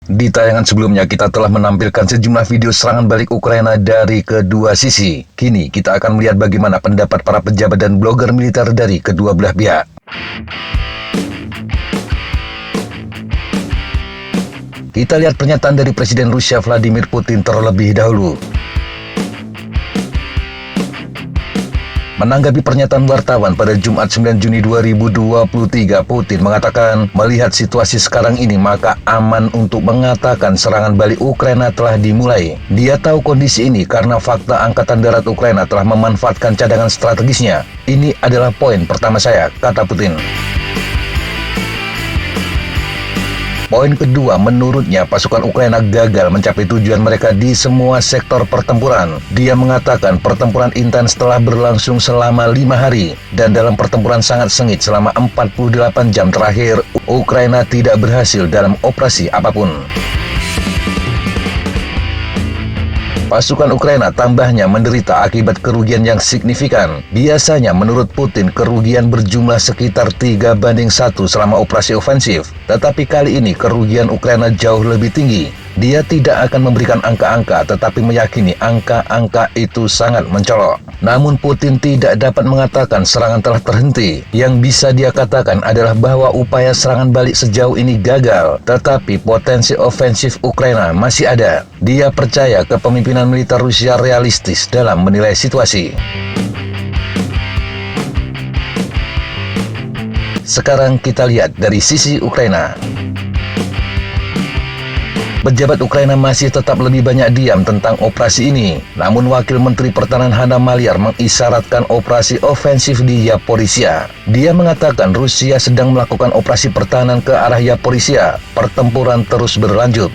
Di tayangan sebelumnya kita telah menampilkan sejumlah video serangan balik Ukraina dari kedua sisi. Kini kita akan melihat bagaimana pendapat para pejabat dan blogger militer dari kedua belah pihak. Kita lihat pernyataan dari Presiden Rusia Vladimir Putin terlebih dahulu. Menanggapi pernyataan wartawan pada Jumat 9 Juni 2023, Putin mengatakan melihat situasi sekarang ini maka aman untuk mengatakan serangan balik Ukraina telah dimulai. Dia tahu kondisi ini karena fakta Angkatan Darat Ukraina telah memanfaatkan cadangan strategisnya. Ini adalah poin pertama saya, kata Putin. Poin kedua, menurutnya pasukan Ukraina gagal mencapai tujuan mereka di semua sektor pertempuran. Dia mengatakan pertempuran intens telah berlangsung selama 5 hari, dan dalam pertempuran sangat sengit selama 48 jam terakhir, Ukraina tidak berhasil dalam operasi apapun. Pasukan Ukraina tambahnya menderita akibat kerugian yang signifikan. Biasanya menurut Putin kerugian berjumlah sekitar 3:1 selama operasi ofensif. Tetapi kali ini kerugian Ukraina jauh lebih tinggi. Dia tidak akan memberikan angka-angka tetapi meyakini angka-angka itu sangat mencolok. Namun Putin tidak dapat mengatakan serangan telah terhenti. Yang bisa dia katakan adalah bahwa upaya serangan balik sejauh ini gagal, tetapi potensi ofensif Ukraina masih ada. Dia percaya kepemimpinan militer Rusia realistis dalam menilai situasi. Sekarang kita lihat dari sisi Ukraina. Pejabat Ukraina masih tetap lebih banyak diam tentang operasi ini. Namun Wakil Menteri Pertahanan Hanna Maliar mengisyaratkan operasi ofensif di Zaporizhzhia. Dia mengatakan Rusia sedang melakukan operasi pertahanan ke arah Zaporizhzhia. Pertempuran terus berlanjut.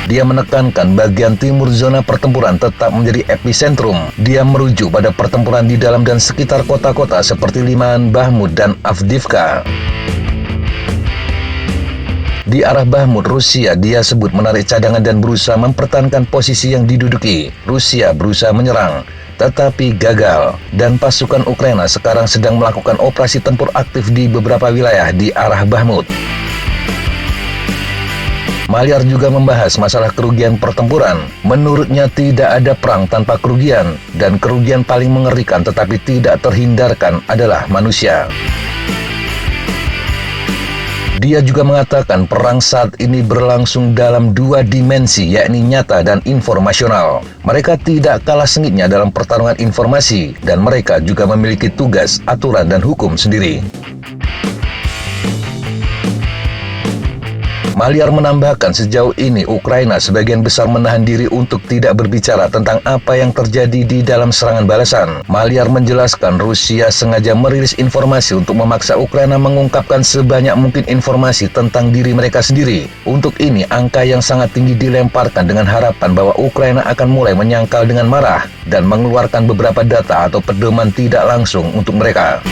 Dia menekankan bagian timur zona pertempuran tetap menjadi epicentrum. Dia merujuk pada pertempuran di dalam dan sekitar kota-kota seperti Liman, Bahmut, dan Avdiivka. Di arah Bahmut, Rusia dia sebut menarik cadangan dan berusaha mempertahankan posisi yang diduduki. Rusia berusaha menyerang, tetapi gagal. Dan pasukan Ukraina sekarang sedang melakukan operasi tempur aktif di beberapa wilayah di arah Bahmut. Maliar juga membahas masalah kerugian pertempuran. Menurutnya tidak ada perang tanpa kerugian, dan kerugian paling mengerikan tetapi tidak terhindarkan adalah manusia. Dia juga mengatakan perang saat ini berlangsung dalam 2 dimensi, yakni nyata dan informasional. Mereka tidak kalah sengitnya dalam pertarungan informasi, dan mereka juga memiliki tugas, aturan, dan hukum sendiri. Maliar menambahkan sejauh ini Ukraina sebagian besar menahan diri untuk tidak berbicara tentang apa yang terjadi di dalam serangan balasan. Maliar menjelaskan Rusia sengaja merilis informasi untuk memaksa Ukraina mengungkapkan sebanyak mungkin informasi tentang diri mereka sendiri. Untuk ini, angka yang sangat tinggi dilemparkan dengan harapan bahwa Ukraina akan mulai menyangkal dengan marah dan mengeluarkan beberapa data atau pedoman tidak langsung untuk mereka.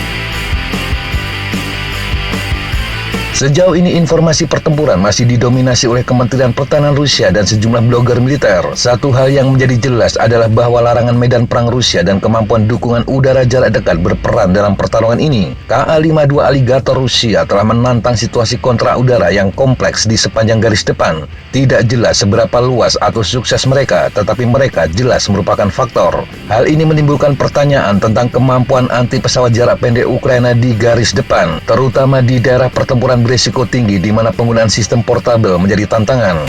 Sejauh ini informasi pertempuran masih didominasi oleh Kementerian Pertahanan Rusia dan sejumlah blogger militer. Satu hal yang menjadi jelas adalah bahwa larangan medan perang Rusia dan kemampuan dukungan udara jarak dekat berperan dalam pertarungan ini. Ka-52 aligator Rusia telah menantang situasi kontra udara yang kompleks di sepanjang garis depan. Tidak jelas seberapa luas atau sukses mereka, tetapi mereka jelas merupakan faktor. Hal ini menimbulkan pertanyaan tentang kemampuan anti pesawat jarak pendek Ukraina di garis depan, terutama di daerah pertempuran berisiko tinggi di mana penggunaan sistem portabel menjadi tantangan.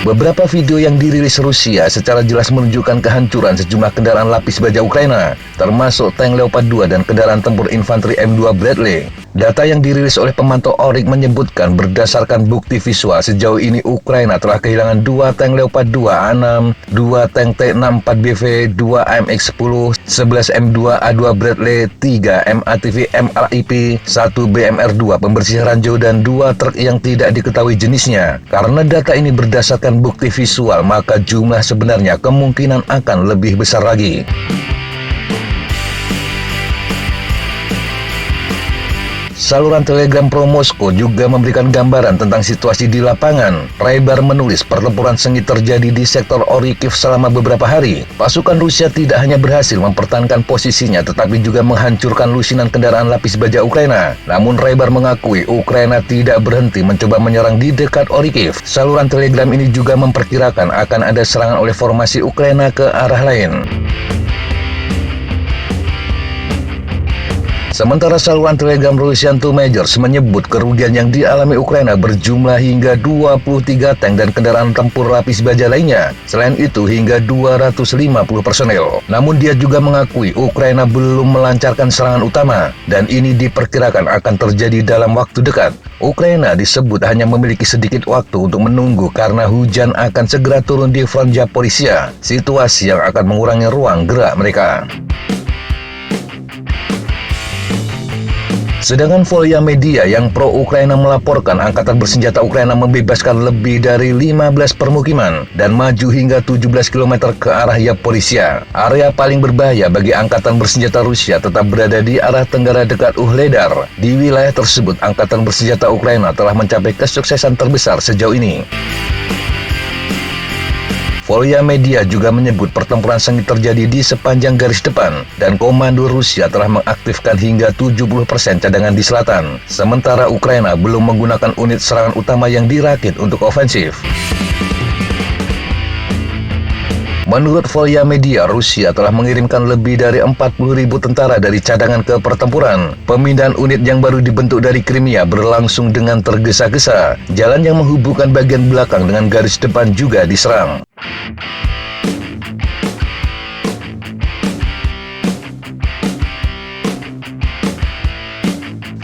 Beberapa video yang dirilis Rusia secara jelas menunjukkan kehancuran sejumlah kendaraan lapis baja Ukraina, termasuk tank Leopard 2 dan kendaraan tempur infanteri M2 Bradley. Data yang dirilis oleh pemantau ORIG menyebutkan berdasarkan bukti visual sejauh ini Ukraina telah kehilangan 2 tank Leopard 2 A6, 2 tank T64BV, 2 AMX-10, 11 M2 A2 Bradley, 3 MATV MRIP, 1 BMR-2 pembersih ranjau, dan 2 truk yang tidak diketahui jenisnya. Karena data ini berdasarkan bukti visual, maka jumlah sebenarnya kemungkinan akan lebih besar lagi. Saluran Telegram Pro Moskow juga memberikan gambaran tentang situasi di lapangan. Raybar menulis pertempuran sengit terjadi di sektor Orikhiv selama beberapa hari. Pasukan Rusia tidak hanya berhasil mempertahankan posisinya, tetapi juga menghancurkan lusinan kendaraan lapis baja Ukraina. Namun Raybar mengakui Ukraina tidak berhenti mencoba menyerang di dekat Orikhiv. Saluran Telegram ini juga memperkirakan akan ada serangan oleh formasi Ukraina ke arah lain. Sementara saluran Telegram Russian to Majors menyebut kerugian yang dialami Ukraina berjumlah hingga 23 tank dan kendaraan tempur lapis baja lainnya. Selain itu hingga 250 personel. Namun dia juga mengakui Ukraina belum melancarkan serangan utama dan ini diperkirakan akan terjadi dalam waktu dekat. Ukraina disebut hanya memiliki sedikit waktu untuk menunggu karena hujan akan segera turun di front Zaporizhzhia, situasi yang akan mengurangi ruang gerak mereka. Sedangkan Volya Media yang pro-Ukraina melaporkan Angkatan Bersenjata Ukraina membebaskan lebih dari 15 permukiman dan maju hingga 17 km ke arah Zaporizhzhia. Area paling berbahaya bagi Angkatan Bersenjata Rusia tetap berada di arah tenggara dekat Uhledar. Di wilayah tersebut, Angkatan Bersenjata Ukraina telah mencapai kesuksesan terbesar sejauh ini. Volya Media juga menyebut pertempuran sengit terjadi di sepanjang garis depan dan komando Rusia telah mengaktifkan hingga 70% cadangan di selatan, sementara Ukraina belum menggunakan unit serangan utama yang dirakit untuk ofensif. Menurut Volya Media, Rusia telah mengirimkan lebih dari 40.000 tentara dari cadangan ke pertempuran. Pemindahan unit yang baru dibentuk dari Crimea berlangsung dengan tergesa-gesa. Jalan yang menghubungkan bagian belakang dengan garis depan juga diserang.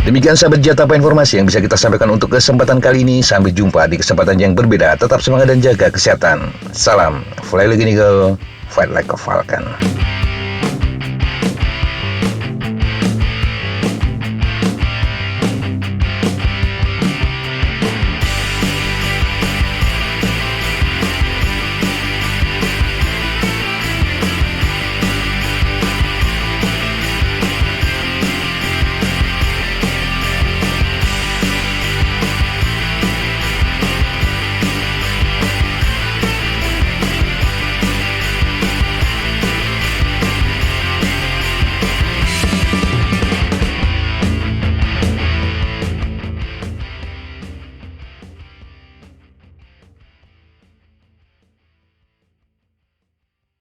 Demikian sahabat Jatapa informasi yang bisa kita sampaikan untuk kesempatan kali ini. Sampai jumpa di kesempatan yang berbeda. Tetap semangat dan jaga kesehatan. Salam Fly Like an Eagle, Fight Like a Falcon.